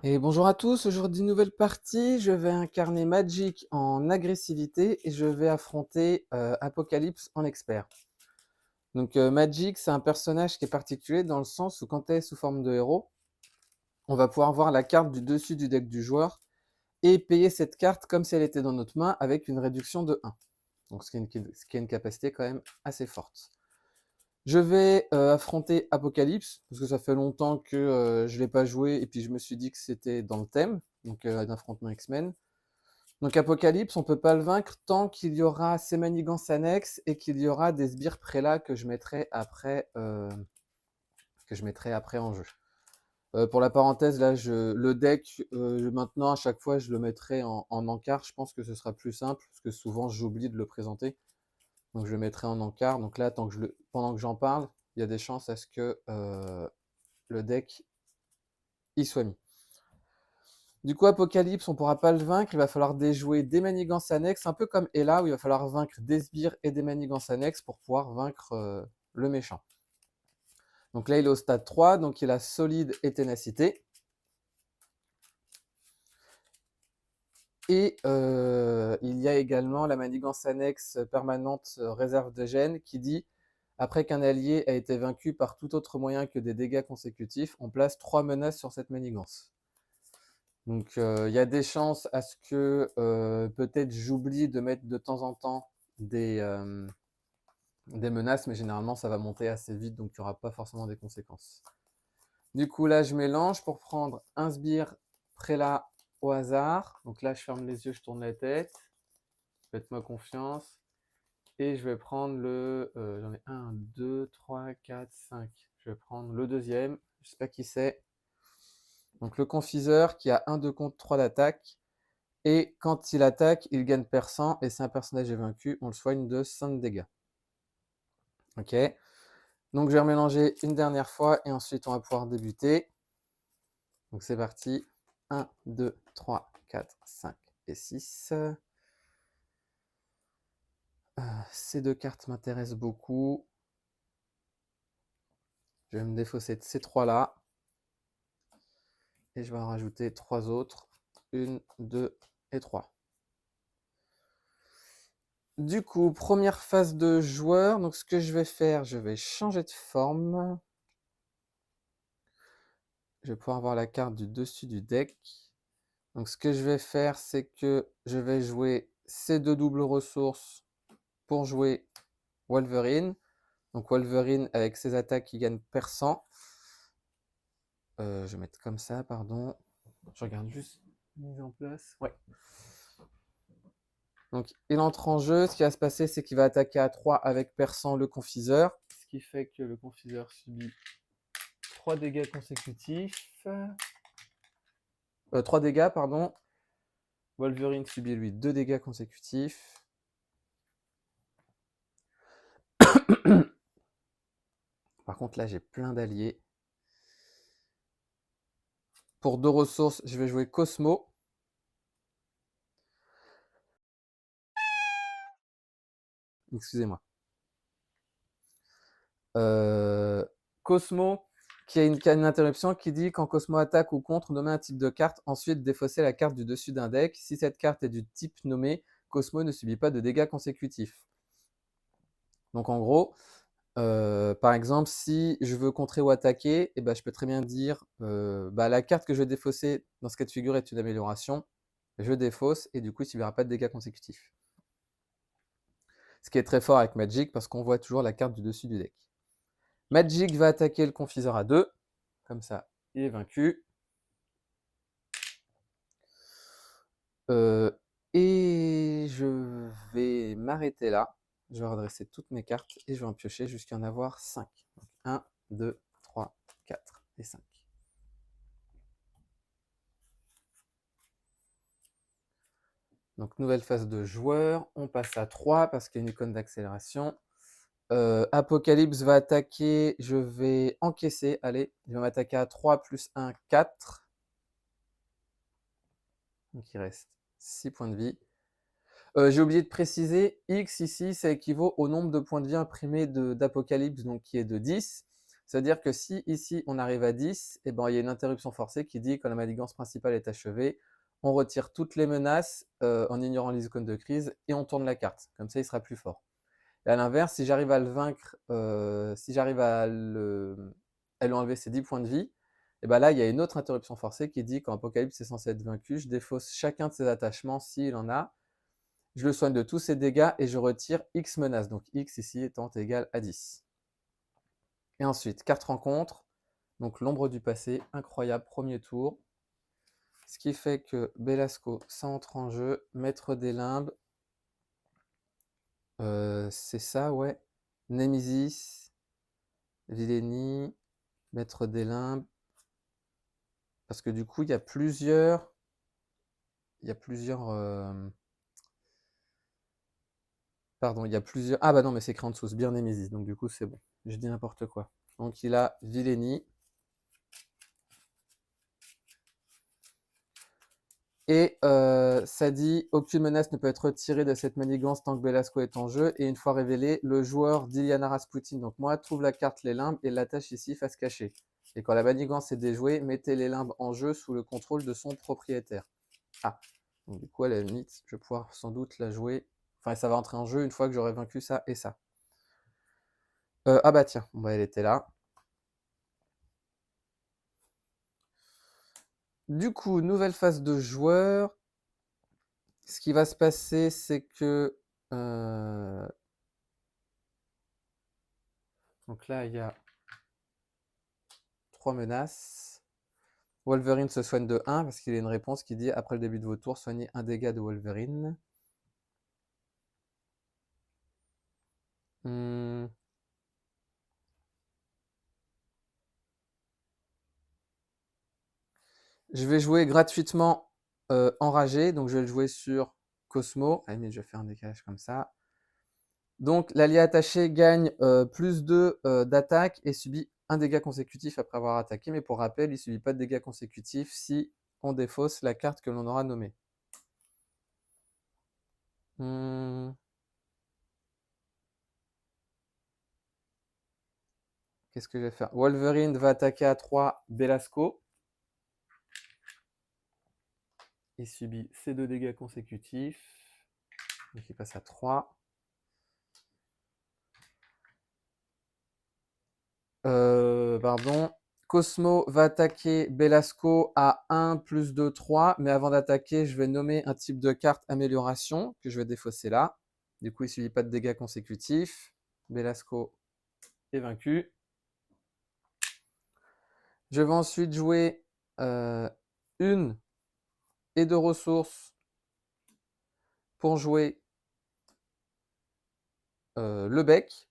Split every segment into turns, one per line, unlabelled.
Et bonjour à tous, aujourd'hui nouvelle partie, je vais incarner Magic en agressivité et je vais affronter Apocalypse en expert. Donc Magic, c'est un personnage qui est particulier dans le sens où quand elle est sous forme de héros, on va pouvoir voir la carte du dessus du deck du joueur et payer cette carte comme si elle était dans notre main avec une réduction de 1. Donc ce qui est une capacité quand même assez forte. Je vais affronter Apocalypse, parce que ça fait longtemps que je ne l'ai pas joué, et puis je me suis dit que c'était dans le thème, donc un affrontement X-Men. Donc Apocalypse, on ne peut pas le vaincre tant qu'il y aura ses manigances annexes et qu'il y aura des sbires prélats que je mettrai après en jeu. Pour la parenthèse, là, le deck, maintenant, à chaque fois, je le mettrai en encart. Je pense que ce sera plus simple, parce que souvent, j'oublie de le présenter. Donc je le mettrai en encart. Donc là, pendant que j'en parle, il y a des chances à ce que le deck y soit mis. Du coup, Apocalypse, on ne pourra pas le vaincre. Il va falloir déjouer des manigances annexes, un peu comme Ella, où il va falloir vaincre des sbires et des manigances annexes pour pouvoir vaincre le méchant. Donc là, il est au stade 3, donc il a solide et ténacité. Et il y a également la manigance annexe permanente réserve de gènes qui dit après qu'un allié a été vaincu par tout autre moyen que des dégâts consécutifs, on place 3 menaces sur cette manigance. Donc il y a des chances à ce que peut-être j'oublie de mettre de temps en temps des menaces, mais généralement ça va monter assez vite, donc il n'y aura pas forcément des conséquences. Du coup là je mélange pour prendre un sbire prélat au hasard. Donc là je ferme les yeux, je tourne la tête. Faites-moi confiance. Et je vais prendre j'en ai 1, 2, 3, 4, 5. Je vais prendre le deuxième. Je ne sais pas qui c'est. Donc le confiseur qui a 1 de contre 3 d'attaque. Et quand il attaque, il gagne perçant. Et si un personnage est vaincu, on le soigne de 5 dégâts. Ok. Donc je vais remélanger une dernière fois. Et ensuite on va pouvoir débuter. Donc c'est parti. 1, 2, 3, 4, 5 et 6. Ces deux cartes m'intéressent beaucoup. Je vais me défausser de ces trois-là. Et je vais en rajouter 3 autres. 1, 2 et 3. Du coup, première phase de joueur. Donc ce que je vais faire, je vais changer de forme. Je vais pouvoir avoir la carte du dessus du deck. Donc ce que je vais faire, c'est que je vais jouer ces deux doubles ressources pour jouer Wolverine. Donc Wolverine avec ses attaques qui gagnent perçant. Je vais mettre comme ça, pardon. Je regarde juste mise en place. Ouais. Donc il entre en jeu. Ce qui va se passer, c'est qu'il va attaquer à 3 avec perçant le confiseur. Ce qui fait que le confiseur subit 3 dégâts consécutifs. 3 dégâts, pardon. Wolverine subit lui 2 dégâts consécutifs. Par contre, là, j'ai plein d'alliés. Pour 2 ressources, je vais jouer Cosmo. Excusez-moi. Cosmo, qui a une interruption qui dit quand Cosmo attaque ou contre, nommer un type de carte, ensuite défausser la carte du dessus d'un deck. Si cette carte est du type nommé, Cosmo ne subit pas de dégâts consécutifs. Donc en gros, par exemple, si je veux contrer ou attaquer, eh ben, je peux très bien dire la carte que je vais défausser dans ce cas de figure est une amélioration. Je défausse et du coup, il ne subira pas de dégâts consécutifs. Ce qui est très fort avec Magic parce qu'on voit toujours la carte du dessus du deck. Magic va attaquer le confiseur à 2. Comme ça, il est vaincu. Et je vais m'arrêter là. Je vais redresser toutes mes cartes et je vais en piocher jusqu'à en avoir 5. Donc 1, 2, 3, 4 et 5. Donc nouvelle phase de joueur. On passe à 3 parce qu'il y a une icône d'accélération. Apocalypse va attaquer. Je vais encaisser. Allez, il va m'attaquer à 3 plus 1, 4. Donc il reste 6 points de vie. J'ai oublié de préciser, X ici, ça équivaut au nombre de points de vie imprimés d'Apocalypse, donc qui est de 10. C'est-à-dire que si ici on arrive à 10, eh ben, il y a une interruption forcée qui dit quand la manigance principale est achevée, on retire toutes les menaces en ignorant les icônes de crise et on tourne la carte. Comme ça, il sera plus fort. Et à l'inverse, si j'arrive à le vaincre, si j'arrive à lui enlever ses 10 points de vie, et ben là, il y a une autre interruption forcée qui dit quand Apocalypse est censé être vaincu, je défausse chacun de ses attachements s'il en a, je le soigne de tous ses dégâts et je retire X menaces. Donc X ici étant égal à 10. Et ensuite, carte rencontre. Donc l'ombre du passé, incroyable, premier tour. Ce qui fait que Belasco, ça entre en jeu. Maître des limbes. C'est ça, ouais. Nemesis, Villénie, Maître des limbes. Parce que du coup, il y a plusieurs... Pardon, il y a plusieurs... Ah bah non, mais c'est écrit en dessous, Sbire Nemesis. Donc du coup, c'est bon. Je dis n'importe quoi. Donc il a Villénie. Et ça dit aucune menace ne peut être retirée de cette manigance tant que Belasco est en jeu. Et une fois révélé, le joueur d'Iliana Rasputin, donc moi, trouve la carte les limbes et l'attache ici face cachée. Et quand la manigance est déjouée, mettez les limbes en jeu sous le contrôle de son propriétaire. Ah, donc du coup, à la limite, je vais pouvoir sans doute la jouer. Enfin, ça va entrer en jeu une fois que j'aurai vaincu ça et ça. Ah bah tiens, bon, bah, elle était là. Du coup, nouvelle phase de joueur. Ce qui va se passer, c'est que... donc là, il y a 3 menaces. Wolverine se soigne de 1 parce qu'il y a une réponse qui dit après le début de vos tours, soignez un dégât de Wolverine. Je vais jouer gratuitement enragé, donc je vais le jouer sur Cosmo. Ah, mais je vais faire un décalage comme ça. Donc l'allié attaché gagne plus 2 d'attaque et subit un dégât consécutif après avoir attaqué, mais pour rappel, il ne subit pas de dégâts consécutifs si on défausse la carte que l'on aura nommée. Qu'est-ce que je vais faire? Wolverine va attaquer à 3 Belasco. Il subit ses 2 dégâts consécutifs. Donc il passe à 3. Pardon. Cosmo va attaquer Belasco à 1 plus 2, 3. Mais avant d'attaquer, je vais nommer un type de carte amélioration que je vais défausser là. Du coup, il ne subit pas de dégâts consécutifs. Belasco est vaincu. Je vais ensuite jouer une et 2 ressources pour jouer le bec.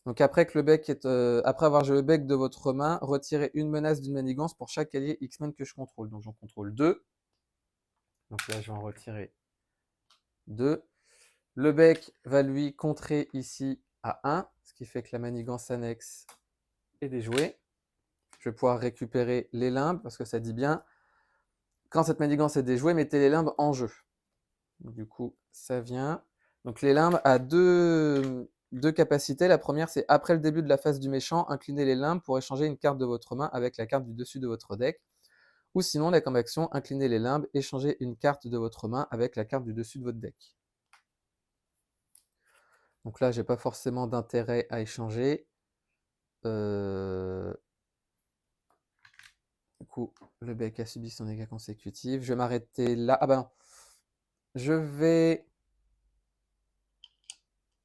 Donc après après avoir joué le bec de votre main, retirez une menace d'une manigance pour chaque allié X-Men que je contrôle. Donc j'en contrôle 2. Donc là, je vais en retirer 2. Le bec va lui contrer ici à 1, ce qui fait que la manigance annexe est déjouée. Je vais pouvoir récupérer les limbes, parce que ça dit bien, quand cette manigance est déjouée, mettez les limbes en jeu. Donc, du coup, ça vient. Donc les limbes a deux capacités. La première, c'est après le début de la phase du méchant, inclinez les limbes pour échanger une carte de votre main avec la carte du dessus de votre deck. Ou sinon, la comme action, inclinez les limbes, échangez une carte de votre main avec la carte du dessus de votre deck. Donc là, j'ai pas forcément d'intérêt à échanger. Du coup, le bec a subi son dégât consécutif. Je vais m'arrêter là. Ah bah non. Je vais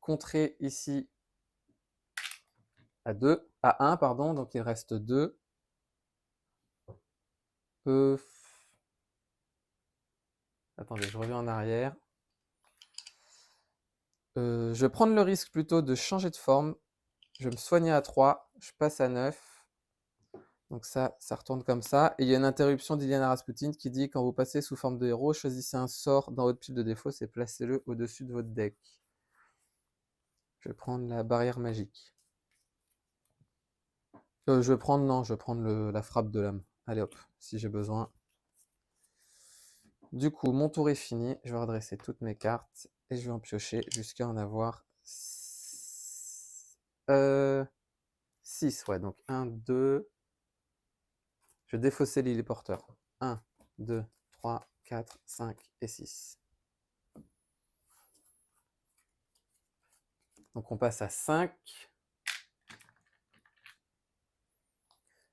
contrer ici à 2, à 1, pardon. Donc il reste 2. Attendez, je reviens en arrière. Je vais prendre le risque plutôt de changer de forme. Je vais me soigner à 3. Je passe à 9. Donc ça retourne comme ça. Et il y a une interruption d'Iliana Rasputin qui dit quand vous passez sous forme de héros, choisissez un sort dans votre pile de défauts et placez-le au-dessus de votre deck. Je vais prendre la barrière magique. Je vais prendre la frappe de l'âme. Allez hop, si j'ai besoin. Du coup, mon tour est fini. Je vais redresser toutes mes cartes et je vais en piocher jusqu'à en avoir 6, ouais, donc 1, 2. Je vais défausser les porteurs. 1, 2, 3, 4, 5 et 6. Donc on passe à 5.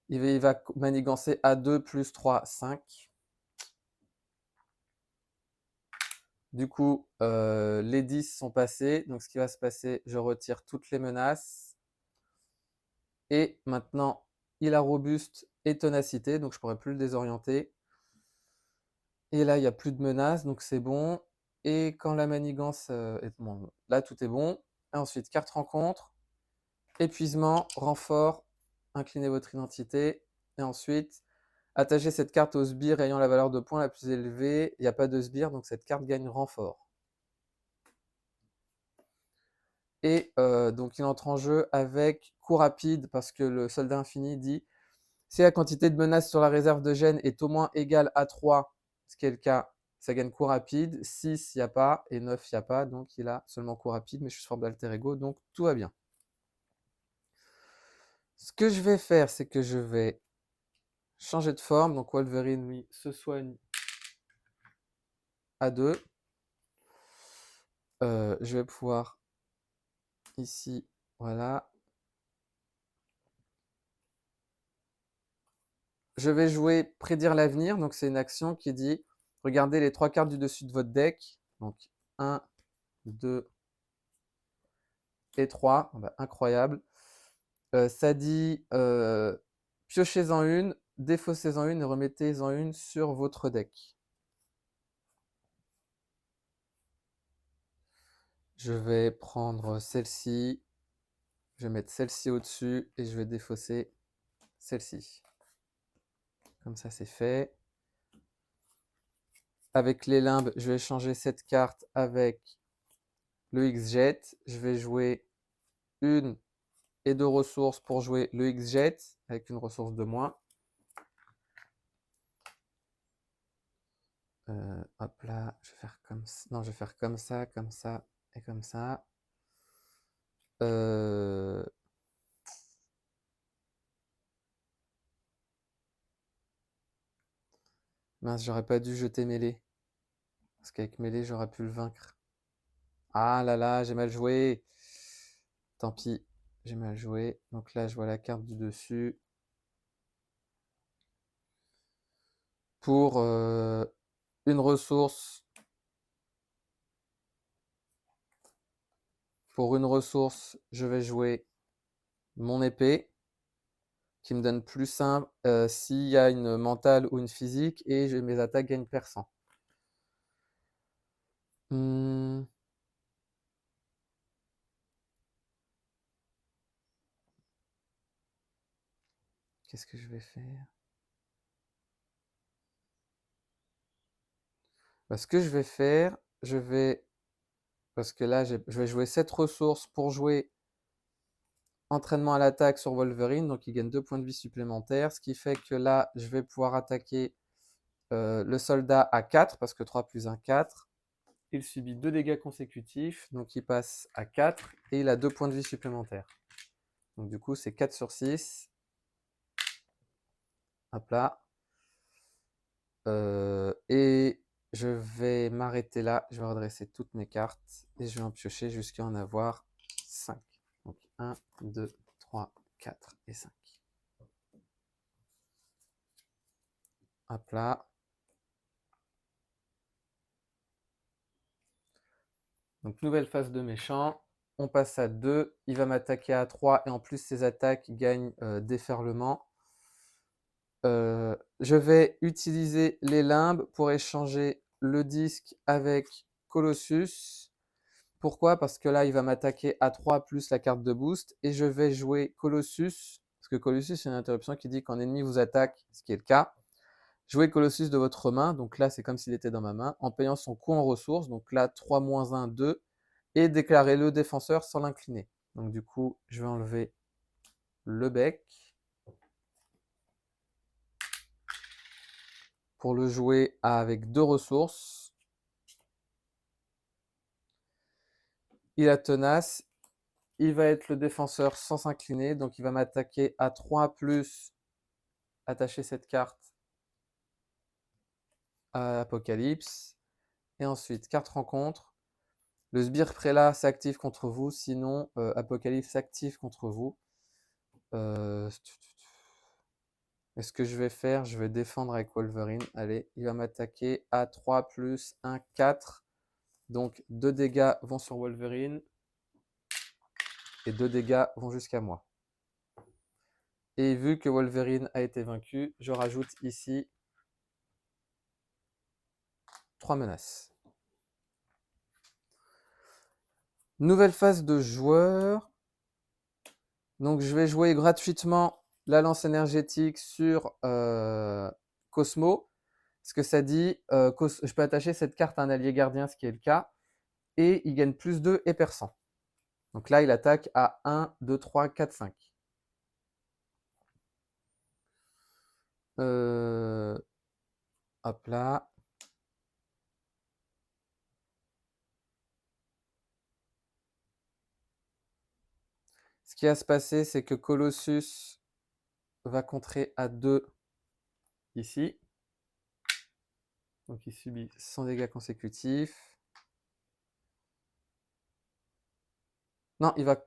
Il va manigancer A2 plus 3, 5. Du coup, les 10 sont passés. Donc ce qui va se passer, je retire toutes les menaces. Et maintenant, il a robuste et ténacité, donc je ne pourrai plus le désorienter. Et là, il n'y a plus de menaces, donc c'est bon. Et quand la manigance est bon, là, tout est bon. Et ensuite, carte rencontre, épuisement, renfort, inclinez votre identité. Et ensuite, attachez cette carte au sbire ayant la valeur de points la plus élevée. Il n'y a pas de sbire, donc cette carte gagne renfort. Et donc, il entre en jeu avec coup rapide, parce que le soldat infini dit si la quantité de menaces sur la réserve de gène est au moins égale à 3, ce qui est le cas, ça gagne coup rapide. 6, il n'y a pas, et 9, il n'y a pas, donc il a seulement coup rapide, mais je suis sous forme d'alter ego, donc tout va bien. Ce que je vais faire, c'est que je vais changer de forme. Donc Wolverine, lui, se soigne à 2. Je vais pouvoir, ici, voilà. Je vais jouer Prédire l'avenir. Donc c'est une action qui dit, regardez les 3 cartes du dessus de votre deck. Donc 1, 2 et 3. Bah, incroyable. Ça dit, piochez-en une, défaussez-en une et remettez-en une sur votre deck. Je vais prendre celle-ci, je vais mettre celle-ci au-dessus et je vais défausser celle-ci. Comme ça, c'est fait. Avec les limbes, je vais changer cette carte avec le X-Jet. Je vais jouer 1 et 2 ressources pour jouer le X-Jet avec une ressource de moins. Hop là, je vais faire comme ça. Non, je vais faire comme ça et comme ça. Mince, j'aurais pas dû jeter mêlée. Parce qu'avec mêlée, j'aurais pu le vaincre. Ah là là, j'ai mal joué. Tant pis, j'ai mal joué. Donc là, je vois la carte du dessus. Pour une ressource. Pour une ressource, je vais jouer mon épée. Qui me donne plus 1 s'il y a une mentale ou une physique. Et mes attaques gagnent perçant. Qu'est-ce que je vais faire? Bah, ce que je vais faire, je vais... Parce que là, je vais jouer cette ressource pour jouer entraînement à l'attaque sur Wolverine. Donc, il gagne 2 points de vie supplémentaires. Ce qui fait que là, je vais pouvoir attaquer le soldat à 4, parce que 3 plus 1, 4. Il subit 2 dégâts consécutifs. Donc, il passe à 4 et il a 2 points de vie supplémentaires. Donc, du coup, c'est 4 sur 6. Hop là. Et je vais m'arrêter là. Je vais redresser toutes mes cartes et je vais en piocher jusqu'à en avoir 5. Donc 1, 2, 3, 4 et 5. Hop là. Donc nouvelle phase de méchant. On passe à 2. Il va m'attaquer à 3 et en plus ses attaques gagnent déferlement. Je vais utiliser les limbes pour échanger le disque avec Colossus. Pourquoi? Parce que là, il va m'attaquer à 3 plus la carte de boost et je vais jouer Colossus. Parce que Colossus, c'est une interruption qui dit qu'un ennemi vous attaque, ce qui est le cas. Jouez Colossus de votre main, donc là, c'est comme s'il était dans ma main, en payant son coût en ressources. Donc là, 3 moins 1, 2. Et déclarer le défenseur sans l'incliner. Donc du coup, je vais enlever le bec. Pour le jouer avec 2 ressources. Il a tenace. il va être le défenseur sans s'incliner, donc il va m'attaquer à 3 plus attacher cette carte à Apocalypse. Et ensuite, carte rencontre. Le sbire prélat s'active contre vous, sinon Apocalypse s'active contre vous. Et ce que je vais faire, je vais défendre avec Wolverine. Allez, il va m'attaquer à 3 plus 1, 4. Donc 2 dégâts vont sur Wolverine et 2 dégâts vont jusqu'à moi. Et vu que Wolverine a été vaincu, je rajoute ici 3 menaces. Nouvelle phase de joueur. Donc je vais jouer gratuitement la lance énergétique sur Cosmo. Ce que ça dit, je peux attacher cette carte à un allié gardien, ce qui est le cas. Et il gagne plus 2 et perçant. Donc là, il attaque à 1, 2, 3, 4, 5. Hop là. Ce qui va se passer, c'est que Colossus va contrer à 2 ici. Donc il subit 100 dégâts consécutifs. Non, il va...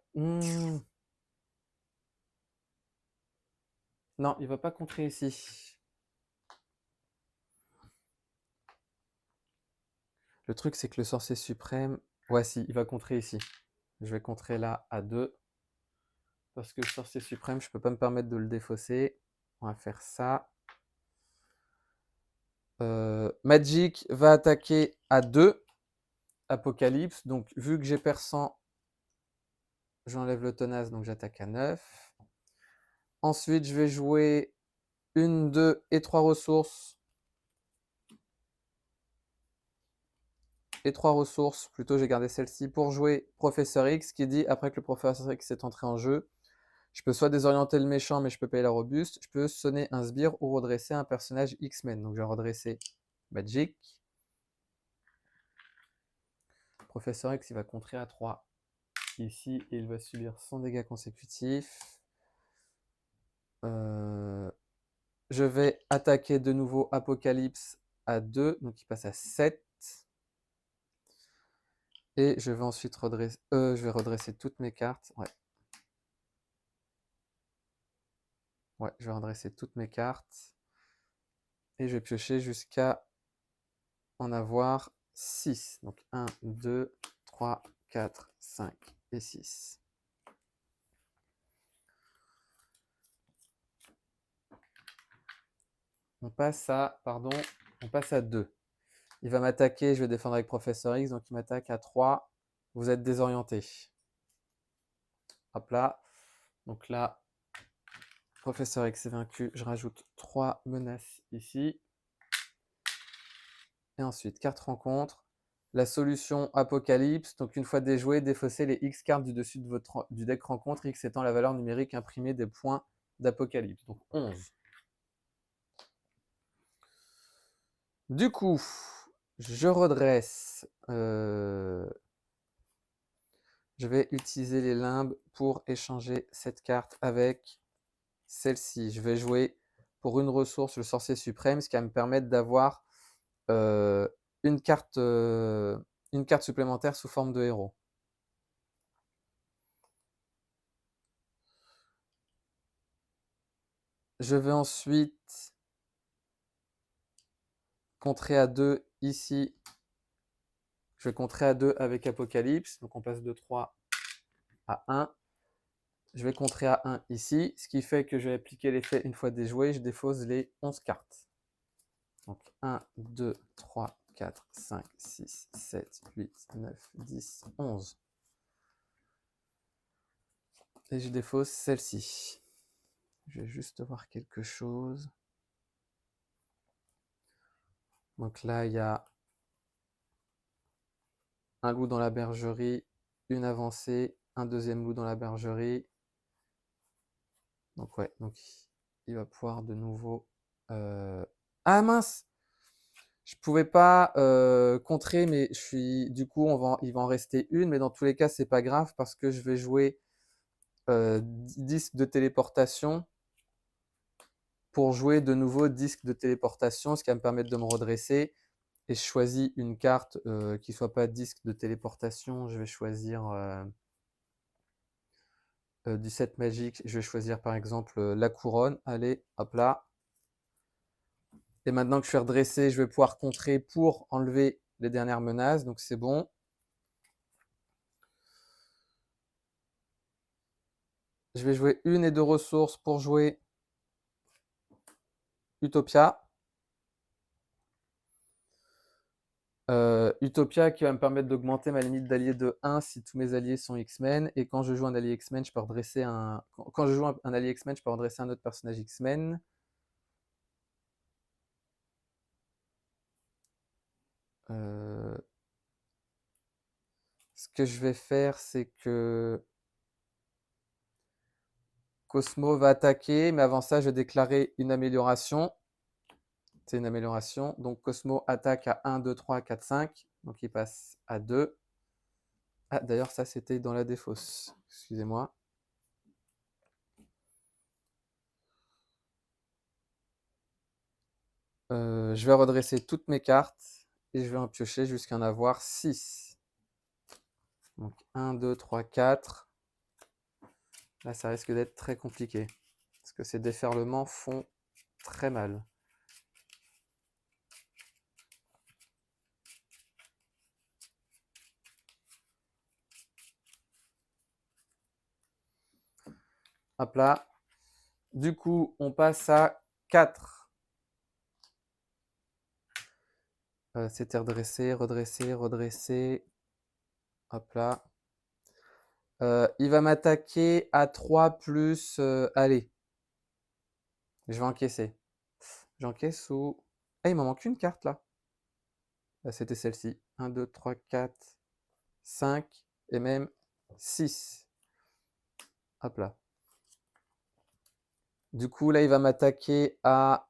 Non, il va pas contrer ici. Le truc, c'est que le sorcier suprême... Ouais, si, il va contrer ici. Je vais contrer là à 2. Parce que le sorcier suprême, je peux pas me permettre de le défausser. On va faire ça. Magic va attaquer à 2. Apocalypse. Donc, vu que j'ai perçant, j'enlève le tenace, donc j'attaque à 9. Ensuite, je vais jouer 1, 2 et 3 ressources. Et 3 ressources, plutôt j'ai gardé celle-ci pour jouer Professeur X, qui dit après que le Professeur X est entré en jeu, je peux soit désorienter le méchant, mais je peux payer la robuste, je peux sonner un sbire ou redresser un personnage X-Men. Donc je vais redresser Magic. Professeur X, il va contrer à 3 ici, et il va subir 100 dégâts consécutifs. Je vais attaquer de nouveau Apocalypse à 2, donc il passe à 7. Et je vais ensuite redresser, je vais redresser toutes mes cartes. Ouais, je vais redresser toutes mes cartes. Et je vais piocher jusqu'à en avoir 6. Donc 1, 2, 3, 4, 5 et 6. On passe à 2. Il va m'attaquer, je vais défendre avec Professeur X, donc il m'attaque à 3. Vous êtes désorienté. Hop là. Donc là, Professeur X est vaincu. Je rajoute 3 menaces ici. Et ensuite, carte rencontre. La solution Apocalypse. Donc une fois déjoué, défaussez les X cartes du dessus de du deck rencontre, X étant la valeur numérique imprimée des points d'Apocalypse. Donc 11. Du coup, je redresse. Je vais utiliser les limbes pour échanger cette carte avec celle-ci. Je vais jouer pour une ressource le sorcier suprême, ce qui va me permettre d'avoir une carte supplémentaire sous forme de héros. Je vais ensuite contrer à 2 ici. Je vais contrer à 2 avec Apocalypse. Donc on passe de 3 à 1. Je vais contrer à 1 ici, ce qui fait que je vais appliquer l'effet une fois déjoué. Je défausse les 11 cartes. Donc 1, 2, 3, 4, 5, 6, 7, 8, 9, 10, 11. Et je défausse celle-ci. Je vais juste voir quelque chose. Donc là, il y a un loup dans la bergerie, une avancée, un deuxième loup dans la bergerie. Donc ouais, donc il va pouvoir de nouveau... Ah mince! Je pouvais pas contrer, mais du coup, il va en rester une, mais dans tous les cas, c'est pas grave parce que je vais jouer disque de téléportation pour jouer de nouveau disque de téléportation, ce qui va me permettre de me redresser. Et je choisis une carte qui ne soit pas disque de téléportation. Je vais choisir du set magique. Je vais choisir par exemple la couronne. Allez, hop là. Et maintenant que je suis redressé, je vais pouvoir contrer pour enlever les dernières menaces. Donc c'est bon. Je vais jouer 1 et 2 ressources pour jouer Utopia. Utopia qui va me permettre d'augmenter ma limite d'alliés de 1 si tous mes alliés sont X-Men. Et quand je joue un allié X-Men, je peux redresser un. Quand je joue un allié X-Men, je peux redresser un autre personnage X-Men. Ce que je vais faire, c'est que Cosmo va attaquer, mais avant ça, je vais déclarer une amélioration. C'est une amélioration. Donc Cosmo attaque à 1, 2, 3, 4, 5. Donc il passe à 2. Ah, d'ailleurs, ça, c'était dans la défausse. Excusez-moi. Je vais redresser toutes mes cartes et je vais en piocher jusqu'à en avoir 6. Donc 1, 2, 3, 4. Là, ça risque d'être très compliqué. Parce que ces déferlements font très mal. Hop là. Du coup, on passe à 4. C'était redressé, redressé, redressé. Hop là. Il va m'attaquer à 3 plus... allez, je vais encaisser. J'encaisse ou... Ah, il m'en manque une carte là. C'était celle-ci. 1, 2, 3, 4, 5 et même 6. Hop là. Du coup, là, il va m'attaquer à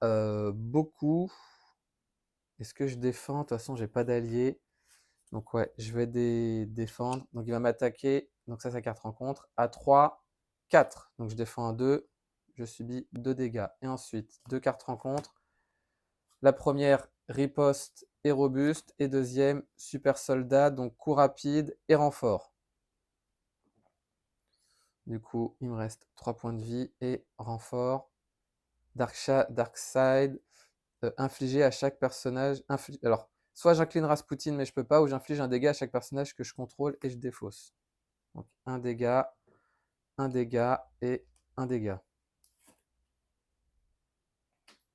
beaucoup. Est-ce que je défends? De toute façon, j'ai pas d'allié. Donc ouais, je vais défendre. Donc il va m'attaquer. Donc ça, sa carte rencontre. À 3, 4. Donc je défends un 2. Je subis 2 dégâts. Et ensuite, 2 cartes rencontre. La première, riposte et robuste. Et deuxième, super soldat. Donc coup rapide et renfort. Du coup, il me reste 3 points de vie et renfort. Dark Side. Infliger à chaque personnage. Alors, soit j'incline Rasputin, mais je peux pas, ou j'inflige un dégât à chaque personnage que je contrôle et je défausse. Donc, un dégât et un dégât.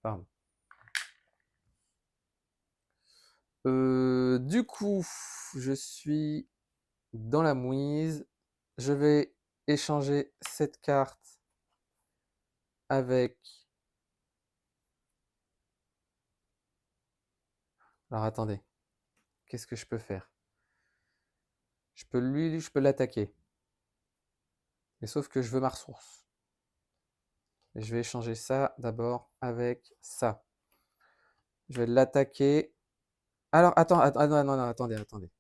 Pardon. Du coup, je suis dans la mouise. Je vais échanger cette carte avec... Alors, attendez. Qu'est-ce que je peux faire? Je peux l'attaquer. Mais sauf que je veux ma ressource. Et je vais échanger ça d'abord avec ça. Je vais l'attaquer. Alors, non, attendez.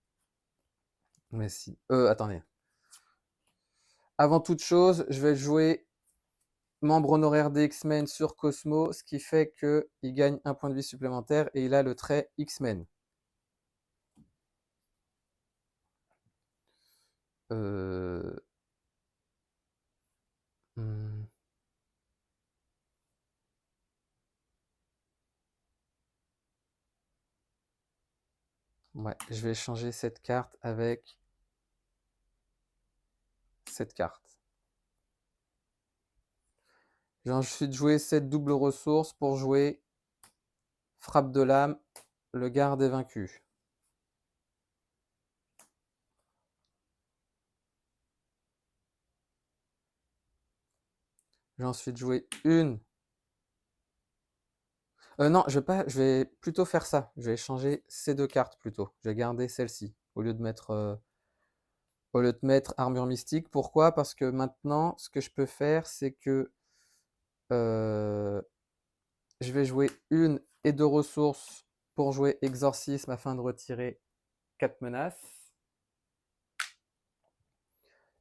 Mais si. Attendez. Avant toute chose, je vais jouer membre honoraire des X-Men sur Cosmo, ce qui fait qu'il gagne un point de vie supplémentaire et il a le trait X-Men. Hmm. Ouais, je vais échanger cette carte avec cette carte. Je vais ensuite jouer cette double ressource pour jouer frappe de l'âme, le garde est vaincu. Je vais ensuite jouer une. Non, je vais plutôt faire ça. Je vais échanger ces 2 cartes plutôt. Je vais garder celle-ci au lieu de mettre armure mystique. Pourquoi? Parce que maintenant, ce que je peux faire, c'est que je vais jouer 1 et 2 ressources pour jouer exorcisme afin de retirer 4 menaces.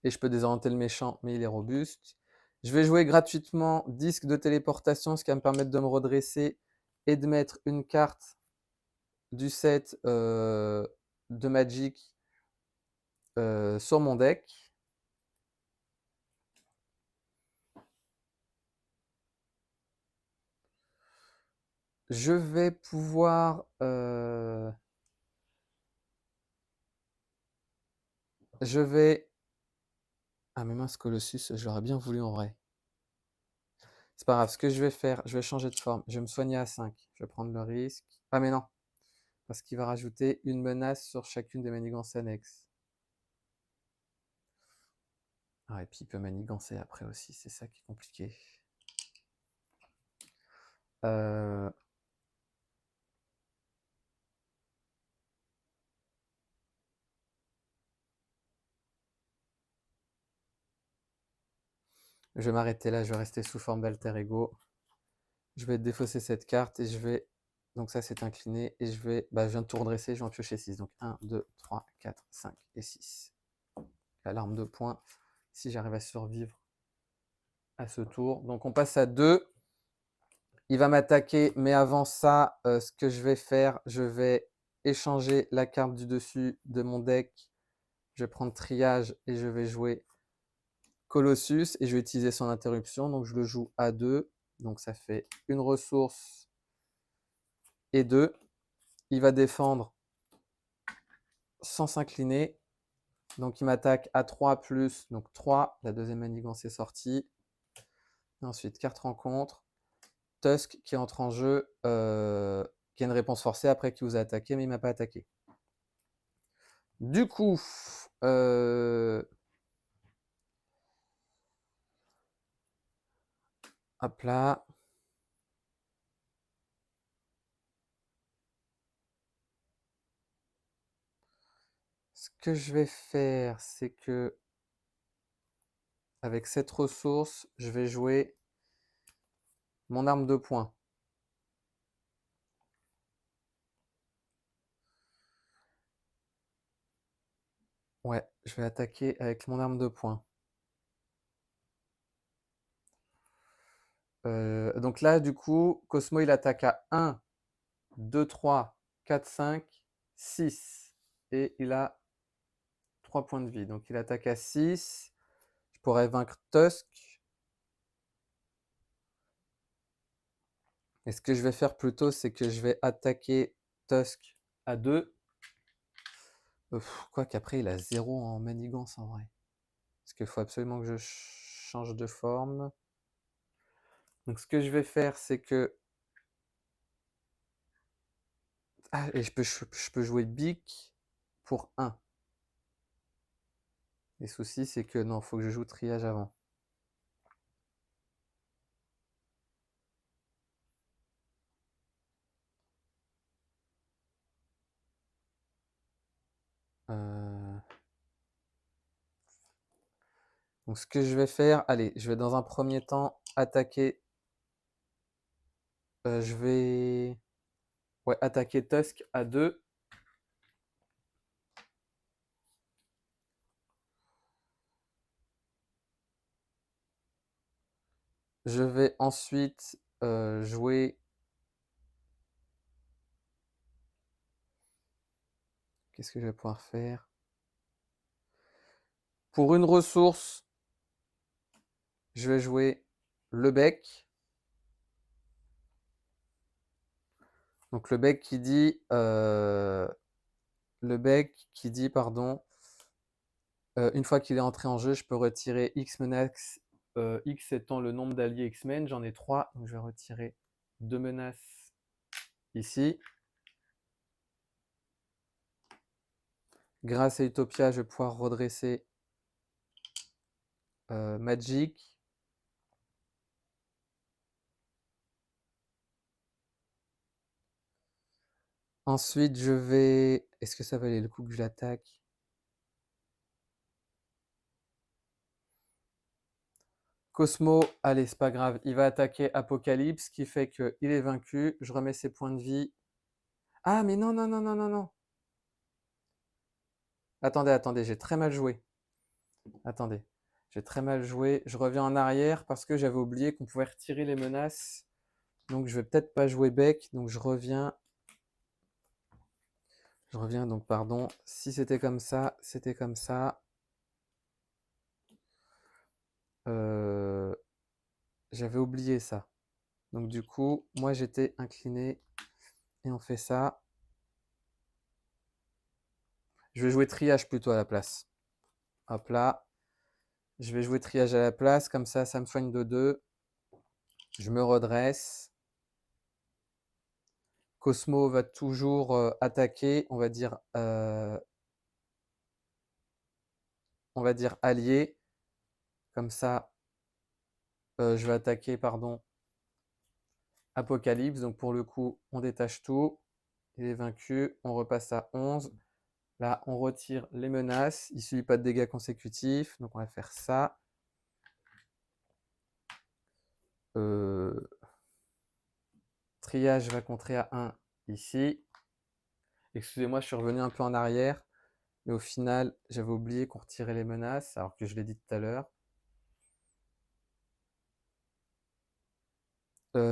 et je peux désorienter le méchant, mais il est robuste. Je vais jouer gratuitement disque de téléportation, ce qui va me permettre de me redresser et de mettre une carte du set de Magic sur mon deck. Je vais pouvoir... je vais... Ah mais mince, Colossus, j'aurais bien voulu en vrai. C'est pas grave, ce que je vais faire, je vais changer de forme. Je vais me soigner à 5. Je vais prendre le risque. Ah mais non, parce qu'il va rajouter une menace sur chacune des manigances annexes. Ah, et puis il peut manigancer après aussi, c'est ça qui est compliqué. Je vais m'arrêter là, je vais rester sous forme d'alter ego. Je vais défausser cette carte et je vais... Donc ça c'est incliné et je vais... Bah, je viens de tout redresser, je vais en piocher 6. Donc 1, 2, 3, 4, 5 et 6. L'alarme de points, si j'arrive à survivre à ce tour. Donc on passe à 2. Il va m'attaquer, mais avant ça, ce que je vais faire, je vais échanger la carte du dessus de mon deck. Je vais prendre triage et je vais jouer Colossus et je vais utiliser son interruption. Donc je le joue à 2. Donc ça fait une ressource et 2. Il va défendre sans s'incliner. Donc il m'attaque à 3 plus, donc 3. La deuxième manigance est sortie. Et ensuite, carte rencontre. Tusk qui entre en jeu, qui a une réponse forcée après qu'il vous a attaqué, mais il ne m'a pas attaqué. Du coup, hop là. Ce que je vais faire, c'est que avec cette ressource, je vais jouer mon arme de poing. Ouais, je vais attaquer avec mon arme de poing. Donc là, du coup, Cosmo, il attaque à 1, 2, 3, 4, 5, 6. Et il a 3 points de vie. Donc il attaque à 6. Je pourrais vaincre Tusk. Et ce que je vais faire plutôt, c'est que je vais attaquer Tusk à 2. Quoi qu'après, il a 0 en manigance en vrai. Parce qu'il faut absolument que je change de forme. Donc ce que je vais faire, c'est que... Ah, et je peux jouer Bic pour 1. Les soucis, c'est que non, il faut que je joue triage avant. Donc ce que je vais faire, allez, je vais dans un premier temps attaquer. Je vais attaquer Tusk à 2. Je vais ensuite jouer... Qu'est-ce que je vais pouvoir faire? Pour une ressource, je vais jouer le bec. Donc le bec qui dit... pardon, une fois qu'il est entré en jeu, je peux retirer X menaces, X étant le nombre d'alliés X-Men. J'en ai 3, donc je vais retirer 2 menaces ici. Grâce à Utopia, je vais pouvoir redresser Magic. Ensuite, je vais... Est-ce que ça valait le coup que je l'attaque? Cosmo, allez, c'est pas grave. Il va attaquer Apocalypse, ce qui fait qu'il est vaincu. Je remets ses points de vie. Ah, mais non, non, non, non, non, non. Attendez, j'ai très mal joué. Attendez, j'ai très mal joué. Je reviens en arrière parce que j'avais oublié qu'on pouvait retirer les menaces. Donc je vais peut-être pas jouer bec. Donc je reviens. Donc pardon. Si c'était comme ça, c'était comme ça. J'avais oublié ça. Donc du coup, moi j'étais incliné et on fait ça. Je vais jouer triage plutôt à la place. Hop là. Je vais jouer triage à la place. Comme ça me soigne de 2. Je me redresse. Cosmo va toujours attaquer. On va dire allié. Comme ça, je vais attaquer, pardon, Apocalypse. Donc pour le coup, on détache tout. Il est vaincu. On repasse à 11. Là, on retire les menaces. Il ne subit pas de dégâts consécutifs. Donc on va faire ça. Triage va contrer à 1 ici. Excusez-moi, je suis revenu un peu en arrière. Mais au final, j'avais oublié qu'on retirait les menaces, alors que je l'ai dit tout à l'heure.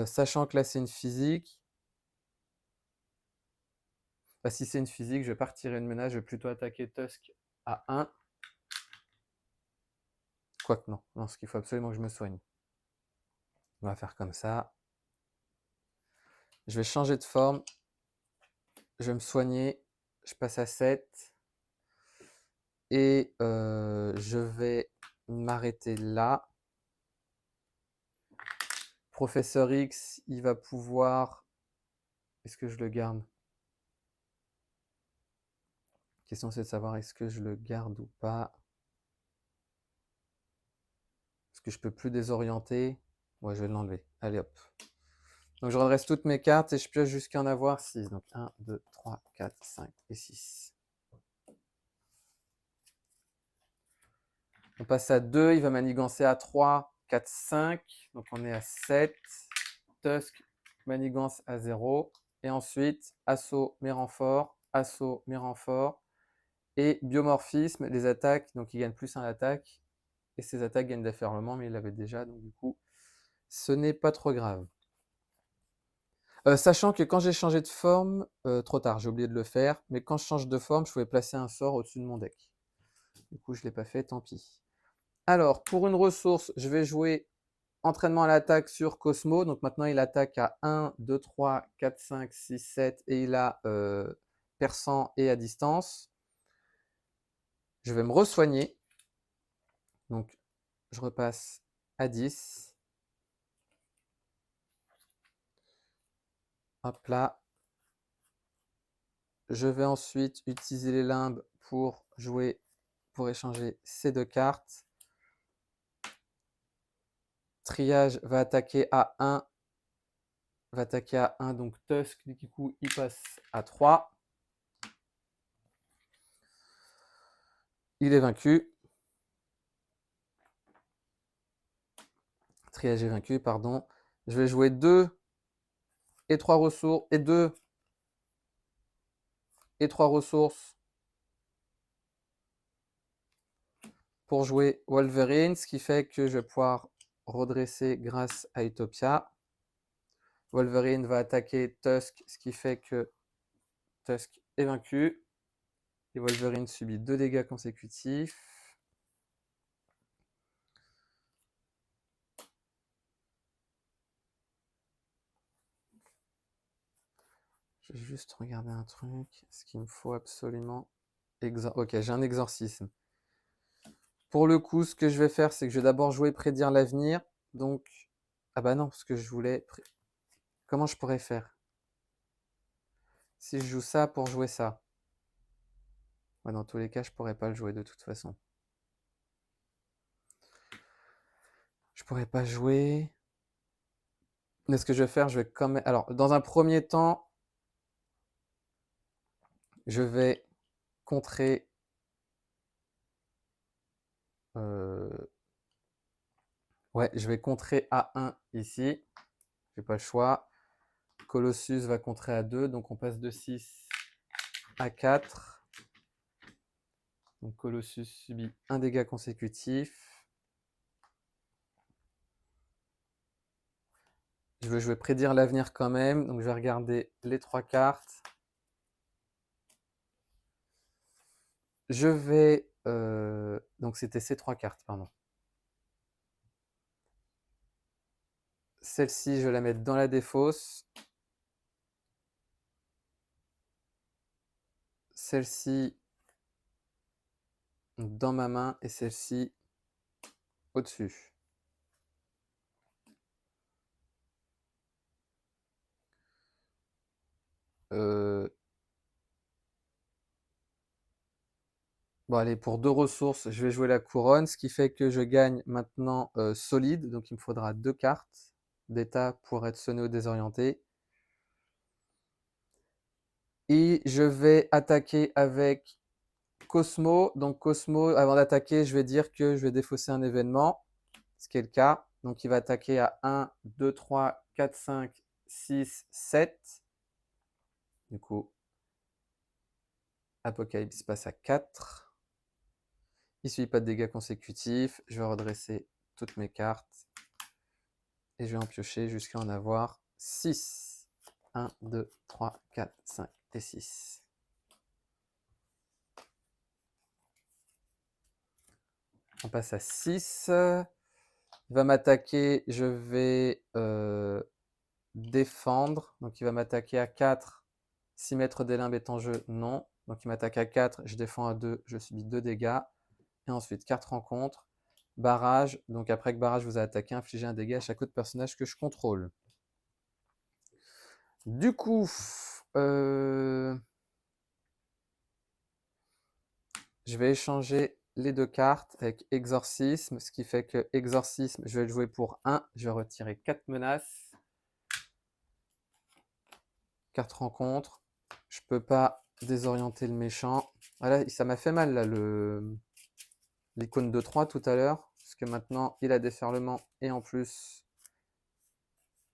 Sachant que là, c'est une physique. Bah, si c'est une physique, je vais pas retirer une menace. Je vais plutôt attaquer Tusk à 1. Quoique non. Non, ce qu'il faut absolument que je me soigne. On va faire comme ça. Je vais changer de forme. Je vais me soigner. Je passe à 7. Et je vais m'arrêter là. Professeur X, il va pouvoir... Est-ce que je le garde? La question, c'est de savoir est-ce que je le garde ou pas. Est-ce que je peux plus désorienter? Ouais, je vais l'enlever. Allez, hop. Donc, je redresse toutes mes cartes et je pioche jusqu'à en avoir 6. Donc, 1, 2, 3, 4, 5 et 6. On passe à 2. Il va manigancer à 3, 4, 5. Donc, on est à 7. Tusk, manigance à 0. Et ensuite, assaut, mes renforts. Assaut, mes renforts. Et biomorphisme, les attaques. Donc, il gagne plus un attaque. Et ses attaques gagnent d'afferlement, mais il l'avait déjà. Donc, du coup, ce n'est pas trop grave. Sachant que quand j'ai changé de forme, trop tard, j'ai oublié de le faire, mais quand je change de forme, je pouvais placer un sort au-dessus de mon deck. Du coup, je ne l'ai pas fait, tant pis. Alors, pour une ressource, je vais jouer entraînement à l'attaque sur Cosmo. Donc maintenant, il attaque à 1, 2, 3, 4, 5, 6, 7 et il a perçant et à distance. Je vais me re-soigner. Donc, je repasse à 10. Hop là. Je vais ensuite utiliser les limbes pour échanger ces 2 cartes. Triage va attaquer à 1. Donc Tusk, du coup, il passe à 3. Il est vaincu. Triage est vaincu, pardon. Je vais jouer 2 et 3 ressources. Et 2 et 3 ressources pour jouer Wolverine, ce qui fait que je vais pouvoir redresser grâce à Utopia. Wolverine va attaquer Tusk, ce qui fait que Tusk est vaincu. Et Wolverine subit 2 dégâts consécutifs. Je vais juste regarder un truc. Ce qu'il me faut absolument... Ok, j'ai un exorcisme. Pour le coup, ce que je vais faire, c'est que je vais d'abord jouer prédire l'avenir. Donc... Ah bah non, parce que je voulais... Comment je pourrais faire si je joue ça pour jouer ça? Ouais, dans tous les cas, je pourrais pas le jouer de toute façon. Je pourrais pas jouer... Mais ce que je vais faire, je vais quand même... Alors, dans un premier temps, je vais contrer... Ouais, je vais contrer A1 ici. J'ai pas le choix. Colossus va contrer à 2, donc on passe de 6 à 4. Donc Colossus subit un dégât consécutif. Je vais prédire l'avenir quand même, donc je vais regarder les 3 cartes. Je vais... donc c'était ces 3 cartes, pardon. Celle-ci, je vais la mettre dans la défausse. Celle-ci dans ma main et celle-ci au-dessus. Bon allez, pour 2 ressources, je vais jouer la couronne, ce qui fait que je gagne maintenant solide, donc il me faudra 2 cartes d'état pour être sonné ou désorienté. Et je vais attaquer avec Cosmo. Donc Cosmo, avant d'attaquer, je vais dire que je vais défausser un événement, ce qui est le cas. Donc il va attaquer à 1, 2, 3, 4, 5, 6, 7. Du coup, Apocalypse passe à 4. Il ne subit pas de dégâts consécutifs. Je vais redresser toutes mes cartes. Et je vais en piocher jusqu'à en avoir 6. 1, 2, 3, 4, 5 et 6. On passe à 6. Il va m'attaquer, je vais défendre. Donc il va m'attaquer à 4. 6 mètres des limbes est en jeu, non. Donc il m'attaque à 4, je défends à 2, je subis 2 dégâts. Et ensuite, 4 rencontres. Barrage, donc après que barrage vous a attaqué, infligez un dégât à chaque autre personnage que je contrôle. Du coup, je vais échanger les 2 cartes avec Exorcisme, ce qui fait que Exorcisme, je vais le jouer pour 1, je vais retirer 4 menaces. 4 rencontres. Je peux pas désorienter le méchant. Voilà, ça m'a fait mal là, l'icône de 3 tout à l'heure, parce que maintenant il a déferlement et en plus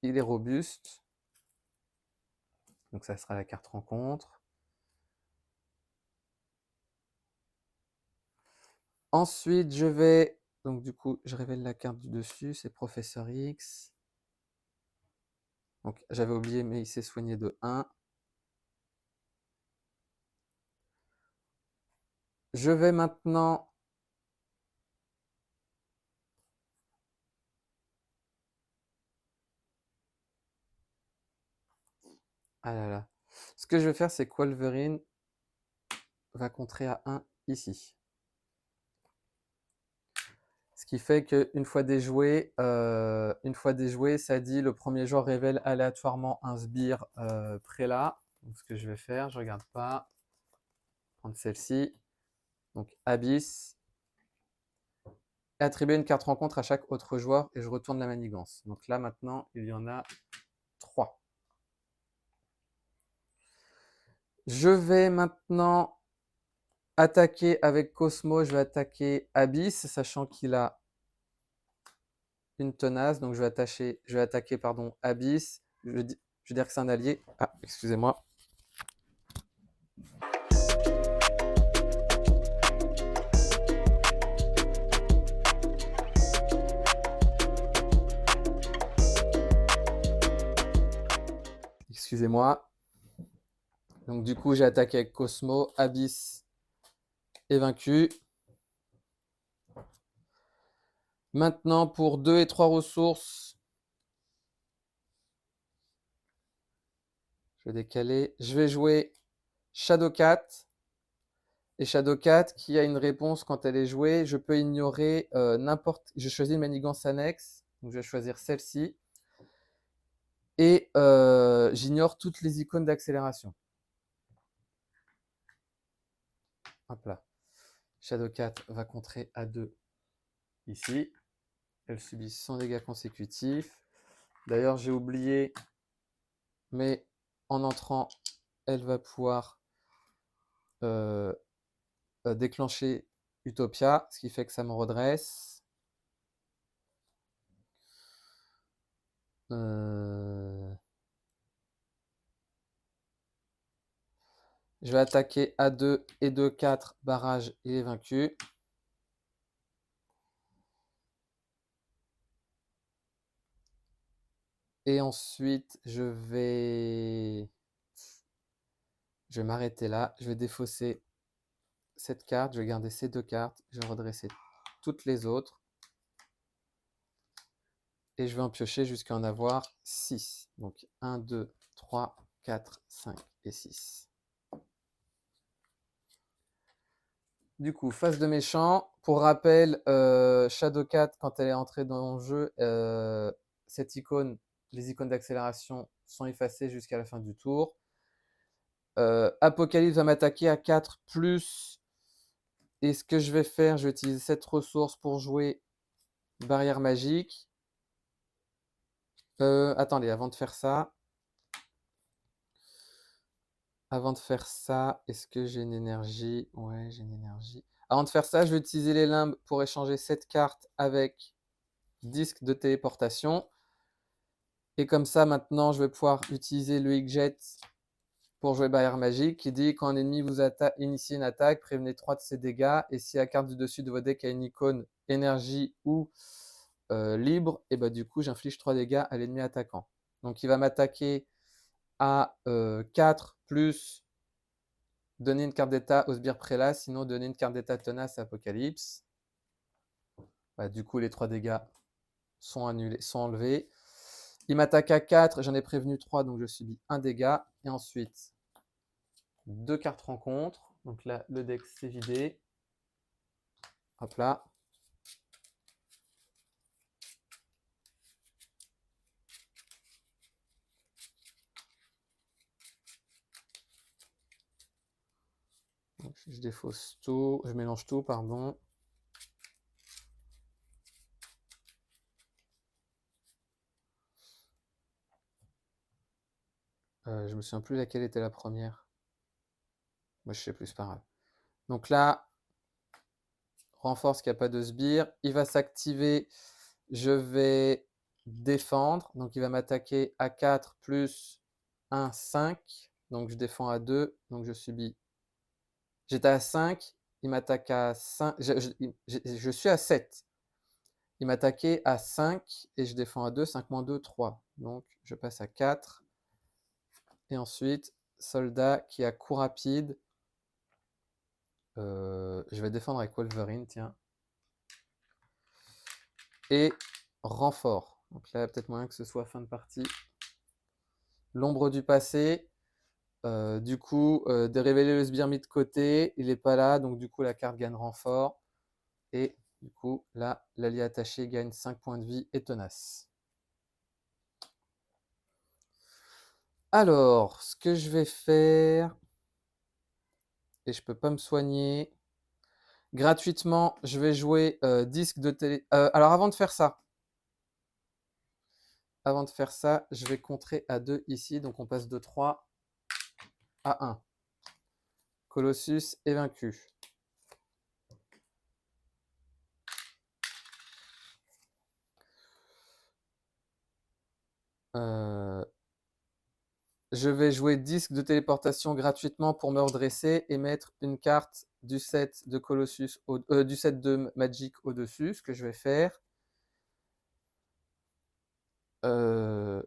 il est robuste. Donc ça sera la carte rencontre. Ensuite, je vais... Donc du coup, je révèle la carte du dessus, c'est Professeur X. Donc j'avais oublié, mais il s'est soigné de 1. Je vais maintenant... Ah là là. Ce que je vais faire, c'est que Wolverine va contrer à 1 ici. Ce qui fait qu'une fois déjoué, ça dit le premier joueur révèle aléatoirement un sbire prélat. Donc ce que je vais faire, je regarde pas. Prendre celle-ci. Donc Abyss. Et attribuer une carte rencontre à chaque autre joueur et je retourne la manigance. Donc là maintenant, il y en a 3. Je vais maintenant attaquer avec Cosmo. Je vais attaquer Abyss, sachant qu'il a une tenace. Donc je vais attaquer Abyss. Je vais dire que c'est un allié. Ah, excusez-moi. Excusez-moi. Donc du coup, j'ai attaqué avec Cosmo. Abyss est vaincu. Maintenant, pour 2 et 3 ressources, je vais décaler. Je vais jouer Shadowcat. Et Shadowcat, qui a une réponse quand elle est jouée, je peux ignorer n'importe... Je choisis une manigance annexe. Donc je vais choisir celle-ci. Et j'ignore toutes les icônes d'accélération. Hop là. Shadowcat va contrer à 2 ici. Elle subit 100 dégâts consécutifs. D'ailleurs, j'ai oublié, mais en entrant, elle va pouvoir déclencher Utopia, ce qui fait que ça me redresse. Je vais attaquer A2 et 2-4, barrage, il est vaincu. Et ensuite, je vais m'arrêter là. Je vais défausser cette carte, je vais garder ces 2 cartes, je vais redresser toutes les autres. Et je vais en piocher jusqu'à en avoir 6. Donc 1, 2, 3, 4, 5 et 6. Du coup, face de méchant. Pour rappel, Shadowcat, quand elle est entrée dans le jeu, cette icône, les icônes d'accélération sont effacées jusqu'à la fin du tour. Apocalypse va m'attaquer à 4 plus. Et ce que je vais faire, je vais utiliser cette ressource pour jouer barrière magique. Attendez, avant de faire ça, est-ce que j'ai une énergie? Ouais, j'ai une énergie. Avant de faire ça, je vais utiliser les limbes pour échanger cette carte avec disque de téléportation. Et comme ça, maintenant, je vais pouvoir utiliser le X-Jet pour jouer barrière magique qui dit quand un ennemi vous initie une attaque, prévenez 3 de ses dégâts. Et si la carte du dessus de votre deck a une icône énergie ou libre, et bah du coup, j'inflige 3 dégâts à l'ennemi attaquant. Donc, il va m'attaquer à 4 plus donner une carte d'état au sbire prélat, sinon donner une carte d'état tenace à Apocalypse. Bah, du coup, les 3 dégâts sont annulés, sont enlevés. Il m'attaque à 4, j'en ai prévenu 3, donc je subis 1 dégât. Et ensuite, 2 cartes rencontre. Donc là, le deck s'est vidé. Hop là. Donc, je défausse tout, je mélange tout, pardon. Je me souviens plus laquelle était la première. Moi, je sais plus, c'est pas grave. Donc là, renforce qu'il n'y a pas de sbire. Il va s'activer. Je vais défendre. Donc, il va m'attaquer à 4 plus 1, 5. Donc, je défends à 2. Donc, je subis. J'étais à 5. Il m'attaque à 5. Je suis à 7. Il m'attaquait à 5 et je défends à 2. 5 moins 2, 3. Donc, je passe à 4. Et ensuite, soldat qui a coup rapide. Je vais défendre avec Wolverine, tiens. Et renfort. Donc là, peut-être moyen que ce soit fin de partie. L'ombre du passé. Du coup, de révéler le sbire mis de côté. Il n'est pas là, donc du coup, la carte gagne renfort. Et du coup, là, l'allié attaché gagne 5 points de vie et tenace. Alors, ce que je vais faire, et je peux pas me soigner, gratuitement, je vais jouer disque de télé. Alors, avant de faire ça, je vais contrer à 2 ici, donc on passe de 3 à 1. Colossus est vaincu. Je vais jouer disque de téléportation gratuitement pour me redresser et mettre une carte du set de Colossus, du set de Magic au-dessus, ce que je vais faire. Je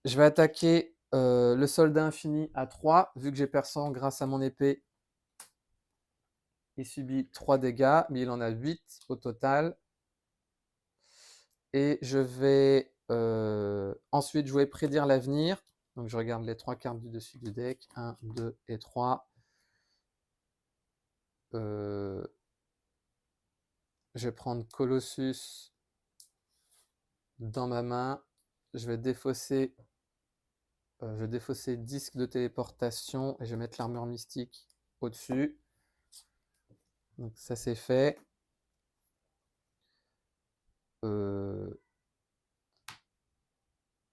vais attaquer le soldat infini à 3, vu que j'ai perçant grâce à mon épée. Il subit 3 dégâts, mais il en a 8 au total. Et je vais ensuite jouer Prédire l'avenir. Donc je regarde les 3 cartes du dessus du deck. 1, 2 et 3. Je vais prendre Colossus dans ma main. Je vais défausser disque de téléportation et je vais mettre l'armure mystique au-dessus. Donc ça c'est fait.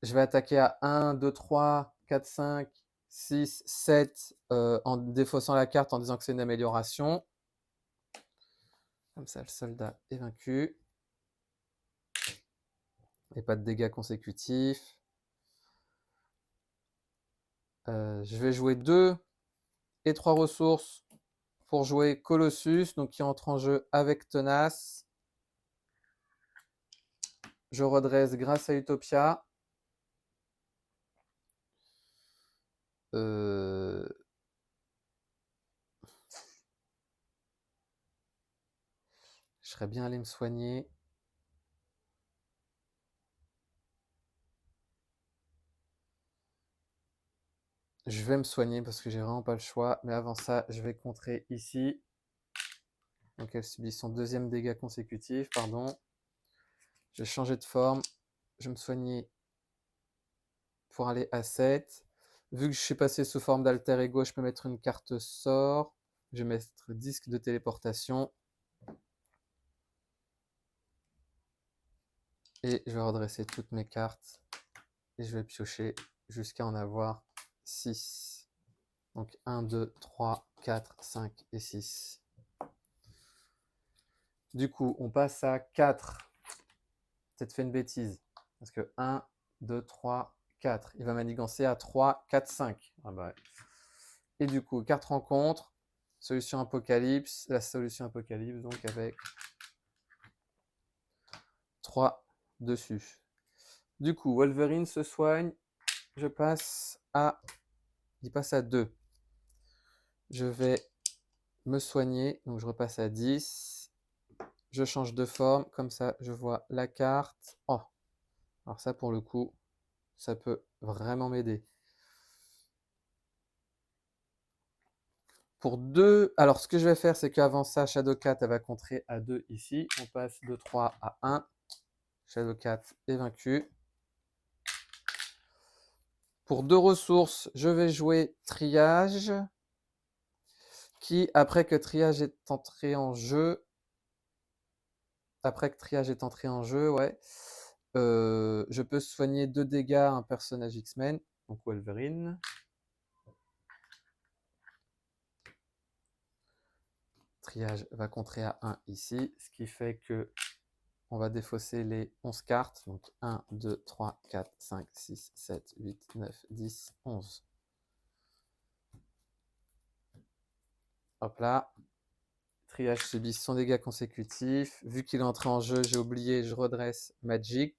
Je vais attaquer à 1, 2, 3, 4, 5, 6, 7 en défaussant la carte en disant que c'est une amélioration. Comme ça, le soldat est vaincu. Et pas de dégâts consécutifs. Je vais jouer 2 et 3 ressources pour jouer Colossus, donc qui entre en jeu avec Tenace. Je redresse grâce à Utopia. Je serais bien allé me soigner. Je vais me soigner parce que j'ai vraiment pas le choix. Mais avant ça, je vais contrer ici. Donc elle subit son deuxième dégât consécutif, pardon. Je vais changer de forme. Je vais me soigner pour aller à 7. Vu que je suis passé sous forme d'alter ego, je peux mettre une carte sort. Je vais mettre disque de téléportation. Et je vais redresser toutes mes cartes. Et je vais piocher jusqu'à en avoir 6. Donc 1, 2, 3, 4, 5 et 6. Du coup, on passe à 4. Peut-être fait une bêtise. Parce que 1, 2, 3, 4. Il va manigancer à 3, 4, 5. Ah bah ouais. Et du coup, 4 rencontres. Solution Apocalypse. La solution Apocalypse, donc avec 3 dessus. Du coup, Wolverine se soigne. Je passe à... Il passe à 2. Je vais me soigner. Donc, je repasse à 10. Je change de forme. Comme ça, je vois la carte. Oh, alors ça, pour le coup, ça peut vraiment m'aider. Pour 2, alors ce que je vais faire, c'est qu'avant ça, Shadowcat, elle va contrer à 2 ici. On passe de 3 à 1. Shadowcat est vaincu. Pour 2 ressources, je vais jouer Triage. Qui, après que Triage est entré en jeu, ouais, je peux soigner 2 dégâts à un personnage X-Men, donc Wolverine. Triage va contrer à 1 ici, ce qui fait que on va défausser les 11 cartes. Donc 1, 2, 3, 4, 5, 6, 7, 8, 9, 10, 11. Hop là. Triage subit son dégât consécutif. Vu qu'il est entré en jeu, j'ai oublié, je redresse Magic.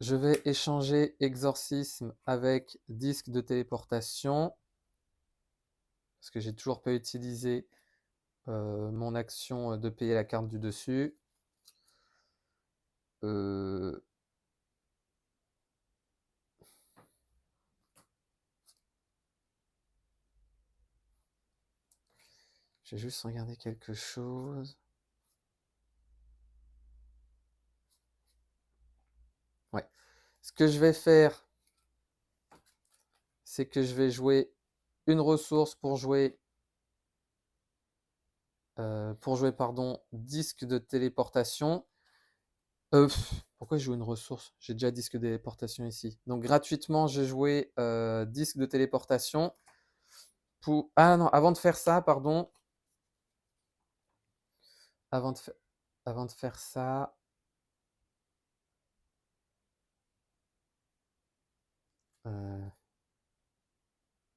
Je vais échanger Exorcisme avec disque de téléportation. Parce que j'ai toujours pas utilisé mon action de payer la carte du dessus. Je vais juste regarder quelque chose. Ouais. Ce que je vais faire, c'est que je vais jouer une ressource pour jouer, disque de téléportation. Pourquoi je joue une ressource? J'ai déjà disque de téléportation ici. Donc gratuitement, j'ai joué disque de téléportation. Ah non, avant de faire ça, pardon. Avant de faire ça.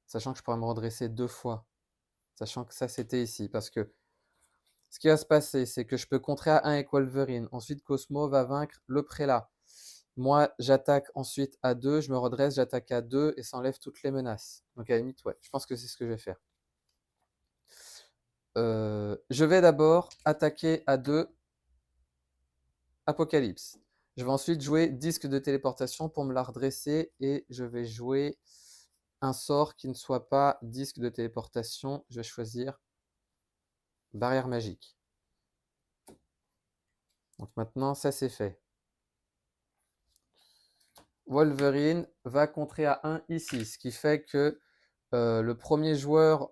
Sachant que je pourrais me redresser 2 fois. Sachant que ça, c'était ici. Parce que ce qui va se passer, c'est que je peux contrer à 1 avec Wolverine. Ensuite, Cosmo va vaincre le prélat. Moi, j'attaque ensuite à 2, je me redresse, j'attaque à 2 et ça enlève toutes les menaces. Donc à la limite, ouais, je pense que c'est ce que je vais faire. Je vais d'abord attaquer à 2 Apocalypse. Je vais ensuite jouer disque de téléportation pour me la redresser et je vais jouer un sort qui ne soit pas disque de téléportation. Je vais choisir barrière magique. Donc maintenant, ça c'est fait. Wolverine va contrer à 1 ici, ce qui fait que le premier joueur...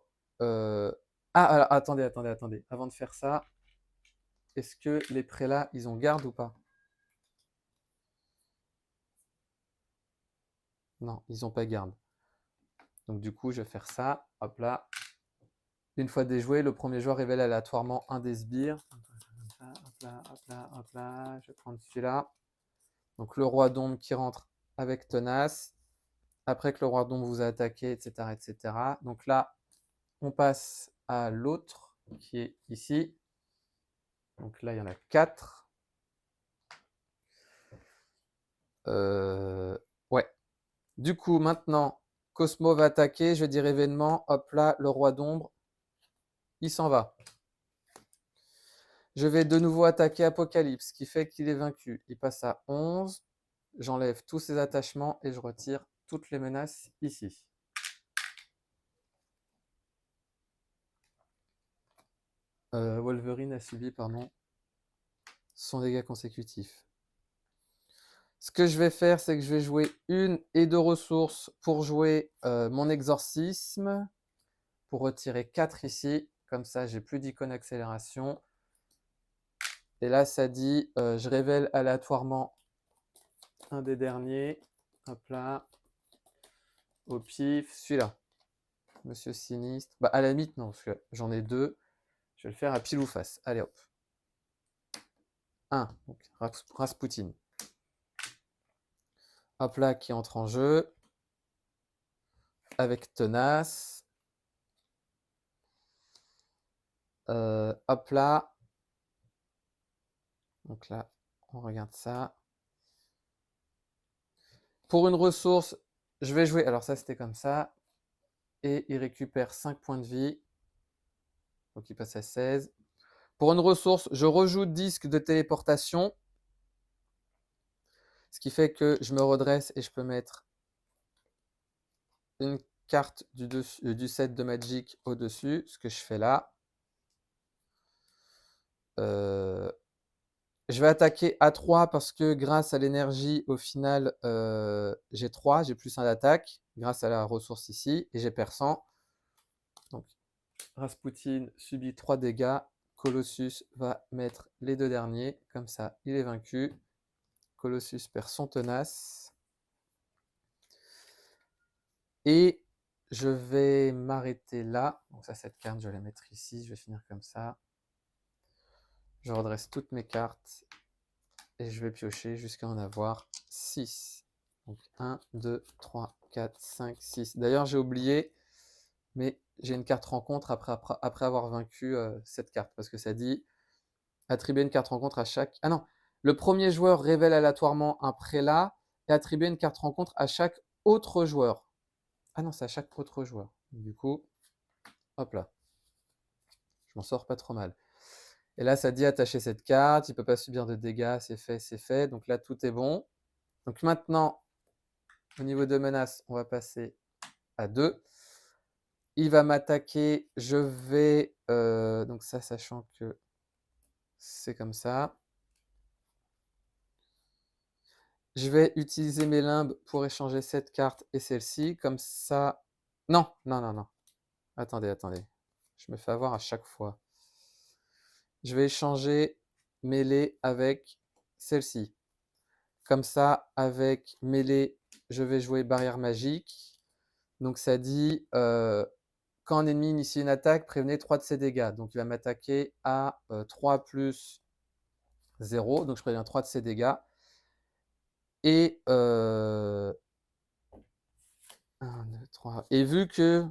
Ah, alors, attendez. Avant de faire ça, est-ce que les prélats, ils ont garde ou pas? Non, ils n'ont pas garde. Donc du coup, je vais faire ça. Hop là. Une fois déjoué, le premier joueur révèle aléatoirement un des sbires. hop là. Je vais prendre celui-là. Donc le roi d'ombre qui rentre avec tenace. Après que le roi d'ombre vous a attaqué, etc., etc. Donc là, on passe à l'autre qui est ici. Donc là, il y en a 4. Ouais. Du coup, maintenant, Cosmo va attaquer. Je vais dire événement. Hop là, le roi d'ombre, il s'en va. Je vais de nouveau attaquer Apocalypse, ce qui fait qu'il est vaincu. Il passe à 11. J'enlève tous ses attachements et je retire toutes les menaces ici. Wolverine a subi, pardon, son dégât consécutif. Ce que je vais faire, c'est que je vais jouer 1 et 2 ressources pour jouer mon exorcisme, pour retirer 4 ici. Comme ça, j'ai plus d'icône accélération. Et là, ça dit, je révèle aléatoirement un des derniers. Hop là. Au pif, celui-là. Monsieur Sinistre. Bah, à la limite, non, parce que j'en ai 2. Je vais le faire à pile ou face. Allez, hop. 1. Donc, Rasputin. Hop là, qui entre en jeu. Avec tenace. Hop là. Donc là, on regarde ça. Pour une ressource, je vais jouer. Alors ça, c'était comme ça. Et il récupère 5 points de vie. Donc il passe à 16. Pour une ressource, je rejoue disque de téléportation. Ce qui fait que je me redresse et je peux mettre une carte du set de Magic au-dessus. Ce que je fais là. Je vais attaquer à 3 parce que grâce à l'énergie, au final, j'ai 3, j'ai plus 1 d'attaque, grâce à la ressource ici, et j'ai perçant. Donc, Rasputin subit 3 dégâts. Colossus va mettre les 2 derniers. Comme ça, il est vaincu. Colossus perd son tenace. Et je vais m'arrêter là. Donc ça, cette carte, je vais la mettre ici. Je vais finir comme ça. Je redresse toutes mes cartes. Et je vais piocher jusqu'à en avoir 6. Donc 1, 2, 3, 4, 5, 6. D'ailleurs, j'ai oublié, mais j'ai une carte rencontre après avoir vaincu cette carte. Parce que ça dit attribuer une carte rencontre à chaque... Ah non, le premier joueur révèle aléatoirement un prélat et attribuer une carte rencontre à chaque autre joueur. Ah non, c'est à chaque autre joueur. Du coup, hop là. Je m'en sors pas trop mal. Et là, ça dit attacher cette carte. Il ne peut pas subir de dégâts. C'est fait, c'est fait. Donc là, tout est bon. Donc maintenant, au niveau de menace, on va passer à 2. Il va m'attaquer. Je vais... donc ça, sachant que c'est comme ça. Je vais utiliser mes limbes pour échanger cette carte et celle-ci. Comme ça... Non, non, non, non. Attendez, attendez. Je me fais avoir à chaque fois. Je vais échanger mêlée avec celle-ci. Comme ça, avec mêlée, je vais jouer barrière magique. Donc ça dit, quand un ennemi initie une attaque, prévenez 3 de ses dégâts. Donc il va m'attaquer à 3 plus 0. Donc je préviens 3 de ses dégâts. Et 1, 2, 3. Et vu qu'il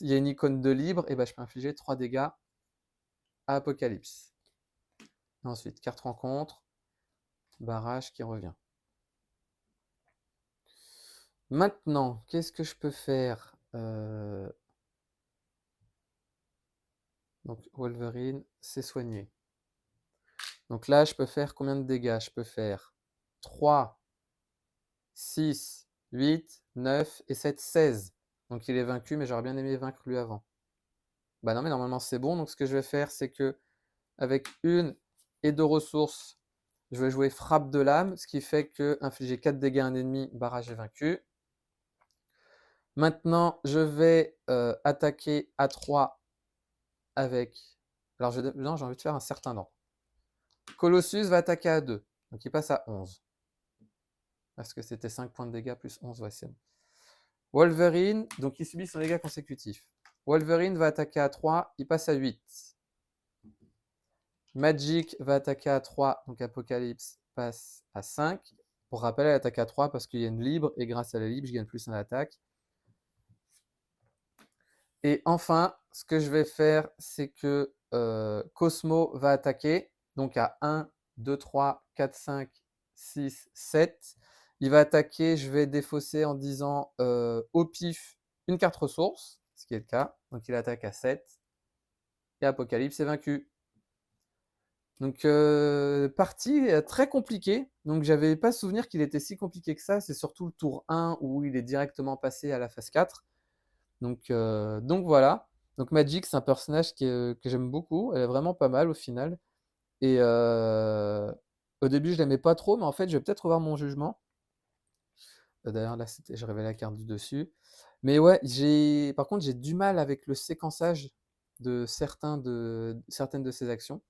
y a une icône de libre, et ben, je peux infliger 3 dégâts à Apocalypse. Ensuite, carte rencontre, barrage qui revient. Maintenant, qu'est-ce que je peux faire Donc Wolverine, c'est soigné. Donc là, je peux faire combien de dégâts? Je peux faire 3, 6, 8, 9 et 7, 16. Donc il est vaincu, mais j'aurais bien aimé vaincre lui avant. Bah non, mais normalement c'est bon. Donc ce que je vais faire, c'est que avec 1 et 2 ressources, je vais jouer frappe de l'âme, ce qui fait que infliger 4 dégâts à un ennemi, barrage est vaincu. Maintenant, je vais attaquer à 3 avec... Alors non, j'ai envie de faire un certain ordre. Colossus va attaquer à 2, donc il passe à 11. Parce que c'était 5 points de dégâts plus 11, ouais, c'est bon. Wolverine, donc il subit son dégât consécutif. Wolverine va attaquer à 3, il passe à 8. Magic va attaquer à 3, donc Apocalypse passe à 5. Pour rappel, elle attaque à 3 parce qu'il y a une libre, et grâce à la libre, je gagne plus en attaque. Et enfin, ce que je vais faire, c'est que Cosmo va attaquer, donc à 1, 2, 3, 4, 5, 6, 7. Il va attaquer, je vais défausser en disant au pif une carte ressource, ce qui est le cas. Donc il attaque à 7. Et Apocalypse est vaincu. Donc partie très compliquée. Donc j'avais pas souvenir qu'il était si compliqué que ça. C'est surtout le tour 1 où il est directement passé à la phase 4. Donc voilà. Donc Magic, c'est un personnage que j'aime beaucoup. Elle est vraiment pas mal au final. Et au début, je l'aimais pas trop, mais en fait, je vais peut-être revoir mon jugement. D'ailleurs, là, je révèle la carte du dessus. Mais ouais, par contre, j'ai du mal avec le séquençage de certaines de ses actions.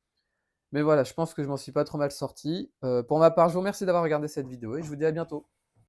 Mais voilà, je pense que je m'en suis pas trop mal sorti. Pour ma part, je vous remercie d'avoir regardé cette vidéo et je vous dis à bientôt.